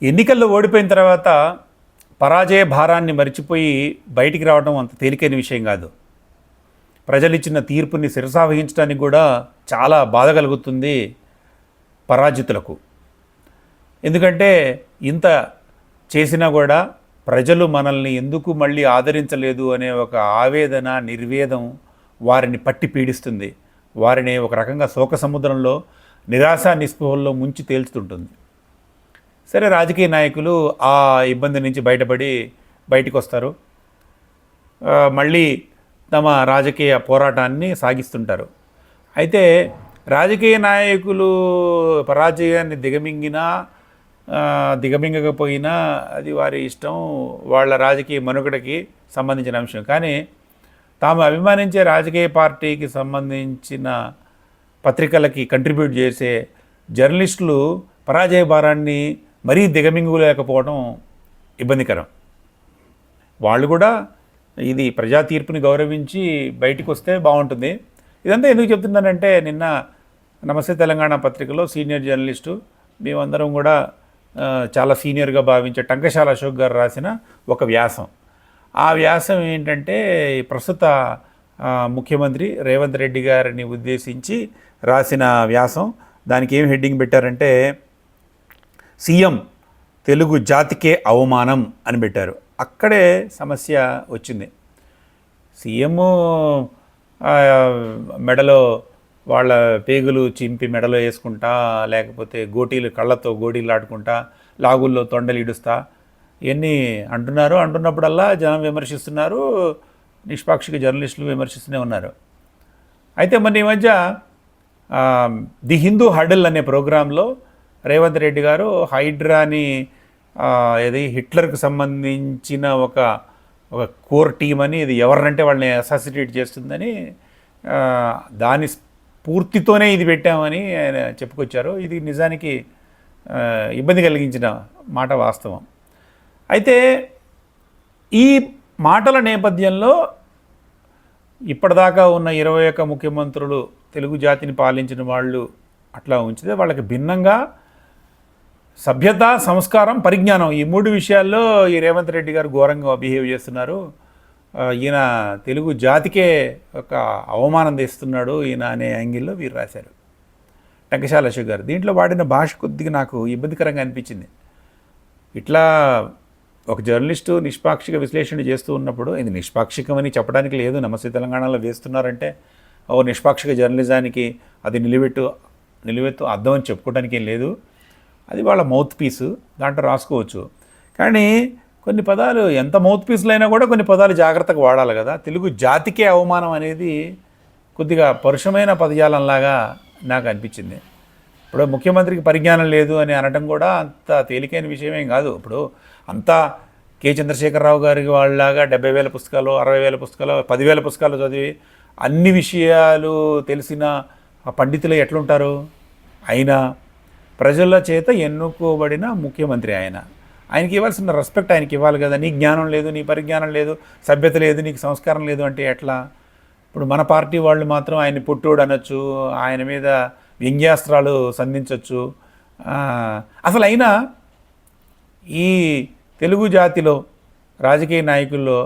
ఎన్నికల్లో ఓడిపోయిన తర్వాత పరాజయ భారాన్ని మరిచిపోయి బయటికి రావడం అంత తేలికైన విషయం కాదు. ప్రజలు ఇచ్చిన తీర్పుని శిరసావహించడానికి కూడా చాలా బాధ కలుగుతుంది పరాజితులకు. ఎందుకంటే ఇంత చేసినా కూడా ప్రజలు మనల్ని ఎందుకు మళ్ళీ ఆదరించలేదు అనే ఒక ఆవేదన, నిర్వేదం వారిని పట్టి పీడిస్తుంది. వారిని ఒక రకంగా శోక సముద్రంలో, నిరాశ నిస్పృహల్లో ముంచి తేల్చుతుంటుంది. సరే, రాజకీయ నాయకులు ఆ ఇబ్బంది నుంచి బయటపడి బయటకు వస్తారు. మళ్ళీ తమ రాజకీయ పోరాటాన్ని సాగిస్తుంటారు. అయితే రాజకీయ నాయకులు పరాజయాన్ని దిగమింగకపోయినా అది వారి ఇష్టం, వాళ్ళ రాజకీయ మనుగడకి సంబంధించిన అంశం. కానీ తాము అభిమానించే రాజకీయ పార్టీకి సంబంధించిన పత్రికలకి కంట్రిబ్యూట్ చేసే జర్నలిస్టులు పరాజయ భారాన్ని మరీ దిగమింగులేకపోవడం ఇబ్బందికరం. వాళ్ళు కూడా ఇది ప్రజా తీర్పుని గౌరవించి బయటకు వస్తే బాగుంటుంది. ఇదంతా ఎందుకు చెప్తున్నానంటే, నిన్న నమస్తే తెలంగాణ పత్రికలో సీనియర్ జర్నలిస్టు, మేమందరం కూడా చాలా సీనియర్గా భావించే టంకశాల అశోక్ గారు రాసిన ఒక వ్యాసం. ఆ వ్యాసం ఏంటంటే, ప్రస్తుత ముఖ్యమంత్రి రేవంత్ రెడ్డి గారిని ఉద్దేశించి రాసిన వ్యాసం. దానికి ఏం హెడ్డింగ్ పెట్టారంటే, సీఎం తెలుగు జాతికే అవమానం అని పెట్టారు. అక్కడే సమస్య వచ్చింది. సీఎం మెడలో వాళ్ళ పేగులు చింపి మెడలో వేసుకుంటా, లేకపోతే కళ్ళతో గోటీలు ఆడుకుంటా, లాగుల్లో తొండలు ఇడుస్తా ఇవన్నీ అంటున్నప్పుడల్లా జనం విమర్శిస్తున్నారు, నిష్పాక్షిక జర్నలిస్టులు విమర్శిస్తూనే ఉన్నారు. అయితే మొన్న ఈ మధ్య ది హిందూ హడల్ అనే ప్రోగ్రాంలో రేవంత్ రెడ్డి గారు హైడ్రాని హిట్లర్కి సంబంధించిన ఒక కోర్ టీం అని, ఇది ఎవరినంటే వాళ్ళని అసాసినేట్ చేస్తుందని, దాని స్ఫూర్తితోనే ఇది పెట్టామని ఆయన చెప్పుకొచ్చారు. ఇది నిజానికి ఇబ్బంది కలిగించిన మాట వాస్తవం. అయితే ఈ మాటల నేపథ్యంలో ఇప్పటిదాకా ఉన్న 21 ముఖ్యమంత్రులు తెలుగు జాతిని పాలించిన వాళ్ళు అట్లా ఉంచితే, వాళ్ళకి భిన్నంగా సభ్యత, సంస్కారం, పరిజ్ఞానం, ఈ 3 విషయాల్లో ఈ రేవంత్ రెడ్డి గారు ఘోరంగా బిహేవ్ చేస్తున్నారు. ఈయన తెలుగు జాతికే ఒక అవమానం తెస్తున్నాడు ఈయన అనే యాంగిల్లో వీరు రాశారు, టంకశాల అశోక్ గారు. దీంట్లో వాడిన భాష కొద్దిగా నాకు ఇబ్బందికరంగా అనిపించింది. ఇట్లా ఒక జర్నలిస్టు నిష్పాక్షిక విశ్లేషణ చేస్తూ ఉన్నప్పుడు, ఇది నిష్పాక్షికమని చెప్పడానికి లేదు, నమస్తే తెలంగాణలో వేస్తున్నారంటే నిష్పాక్షిక జర్నలిజానికి అది నిలువెత్తు అర్థం అని చెప్పుకోవడానికి ఏం లేదు. అది వాళ్ళ మౌత్ పీసు, దాంట్లో రాసుకోవచ్చు. కానీ కొన్ని పదాలు ఎంత మౌత్ పీసులు అయినా కూడా కొన్ని పదాలు జాగ్రత్తగా వాడాలి కదా. తెలుగు జాతికే అవమానం అనేది కొద్దిగా పరుషమైన పదజాలంలాగా నాకు అనిపించింది. ఇప్పుడు ముఖ్యమంత్రికి పరిజ్ఞానం లేదు అని అనడం కూడా అంత తేలికైన విషయమేం కాదు. ఇప్పుడు అంతా కె చంద్రశేఖరరావు గారికి వాళ్ళలాగా 70,000 పుస్తకాలు, 60,000 పుస్తకాలు, 10,000 పుస్తకాలు చదివి అన్ని విషయాలు తెలిసిన పండితులు ఎట్లుంటారు? అయినా ప్రజల చేత ఎన్నుకోబడిన ముఖ్యమంత్రి ఆయనకి ఇవ్వాల్సిన రెస్పెక్ట్ ఆయనకి ఇవ్వాలి కదా. నీ జ్ఞానం లేదు, నీ పరిజ్ఞానం లేదు, సభ్యత లేదు, నీకు సంస్కారం లేదు అంటే ఎట్లా? ఇప్పుడు మన పార్టీ వాళ్ళు మాత్రం ఆయన్ని పుట్టోడు అనొచ్చు, ఆయన మీద వ్యంగ్యాస్త్రాలు సంధించవచ్చు. అసలు అయినా ఈ తెలుగు జాతిలో రాజకీయ నాయకుల్లో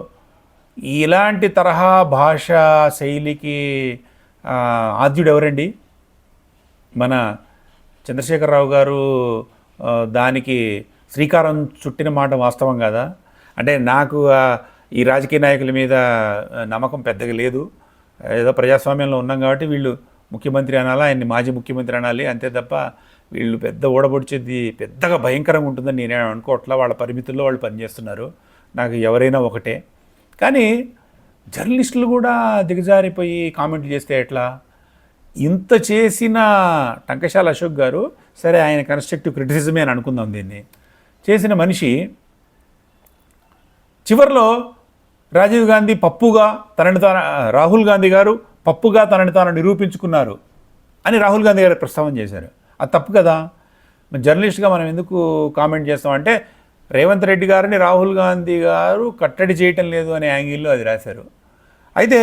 ఇలాంటి తరహా భాషా శైలికి ఆద్యుడు ఎవరండి? మన చంద్రశేఖరరావు గారు దానికి శ్రీకారం చుట్టిన మాట వాస్తవం కదా. అంటే నాకు ఈ రాజకీయ నాయకుల మీద నమ్మకం పెద్దగా లేదు. ఏదో ప్రజాస్వామ్యంలో ఉన్నాం కాబట్టి వీళ్ళు ముఖ్యమంత్రి అనాలా, ఆయన్ని మాజీ ముఖ్యమంత్రి అనాలి అంతే తప్ప వీళ్ళు పెద్ద ఓడబొడిచేది పెద్దగా భయంకరంగా ఉంటుందని నేనే అనుకోవట్లా. వాళ్ళ పరిమితుల్లో వాళ్ళు పనిచేస్తున్నారు, నాకు ఎవరైనా ఒకటే. కానీ జర్నలిస్టులు కూడా దిగజారిపోయి కామెంట్లు చేస్తే ఎట్లా? ఇంత చేసిన టంకశాల అశోక్ గారు, సరే ఆయన కన్స్ట్రక్టివ్ క్రిటిసిజమే అని అనుకుందాం, దీన్ని చేసిన మనిషి చివరిలో రాజీవ్ గాంధీ పప్పుగా రాహుల్ గాంధీ గారు పప్పుగా తనని తాను నిరూపించుకున్నారు అని రాహుల్ గాంధీ గారు ప్రస్తావన చేశారు. అది తప్పు కదా. జర్నలిస్ట్గా మనం ఎందుకు కామెంట్ చేస్తామంటే, రేవంత్ రెడ్డి గారిని రాహుల్ గాంధీ గారు కట్టడి చేయటం లేదు అనే యాంగిల్లో అది రాశారు. అయితే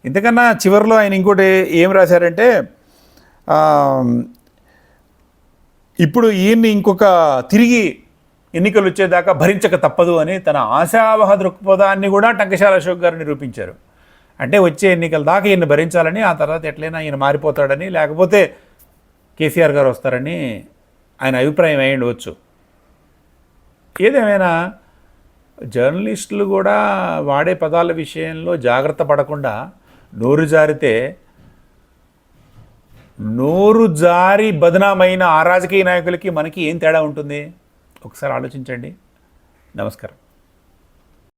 ఇంతకన్నా చివరిలో ఆయన ఇంకోటి ఏం రాశారంటే, ఇప్పుడు ఈయన్ని తిరిగి ఎన్నికలు వచ్చేదాకా భరించక తప్పదు అని తన ఆశావహ దృక్పథాన్ని కూడా టంకశాల అశోక్ గారు నిరూపించారు. అంటే వచ్చే ఎన్నికల దాకా ఈయన భరించాలని, ఆ తర్వాత ఎట్లయినా ఈయన మారిపోతాడని, లేకపోతే కేసీఆర్ గారు వస్తారని ఆయన అభిప్రాయం అయి ఉండవచ్చు. ఏదేమైనా జర్నలిస్టులు కూడా వాడే పదాల విషయంలో జాగ్రత్త పడకుండా నోరు జారి బదనామైన ఆ రాజకీయ నాయకులకి మనకి ఏం తేడా ఉంటుంది? ఒకసారి ఆలోచించండి. నమస్కారం.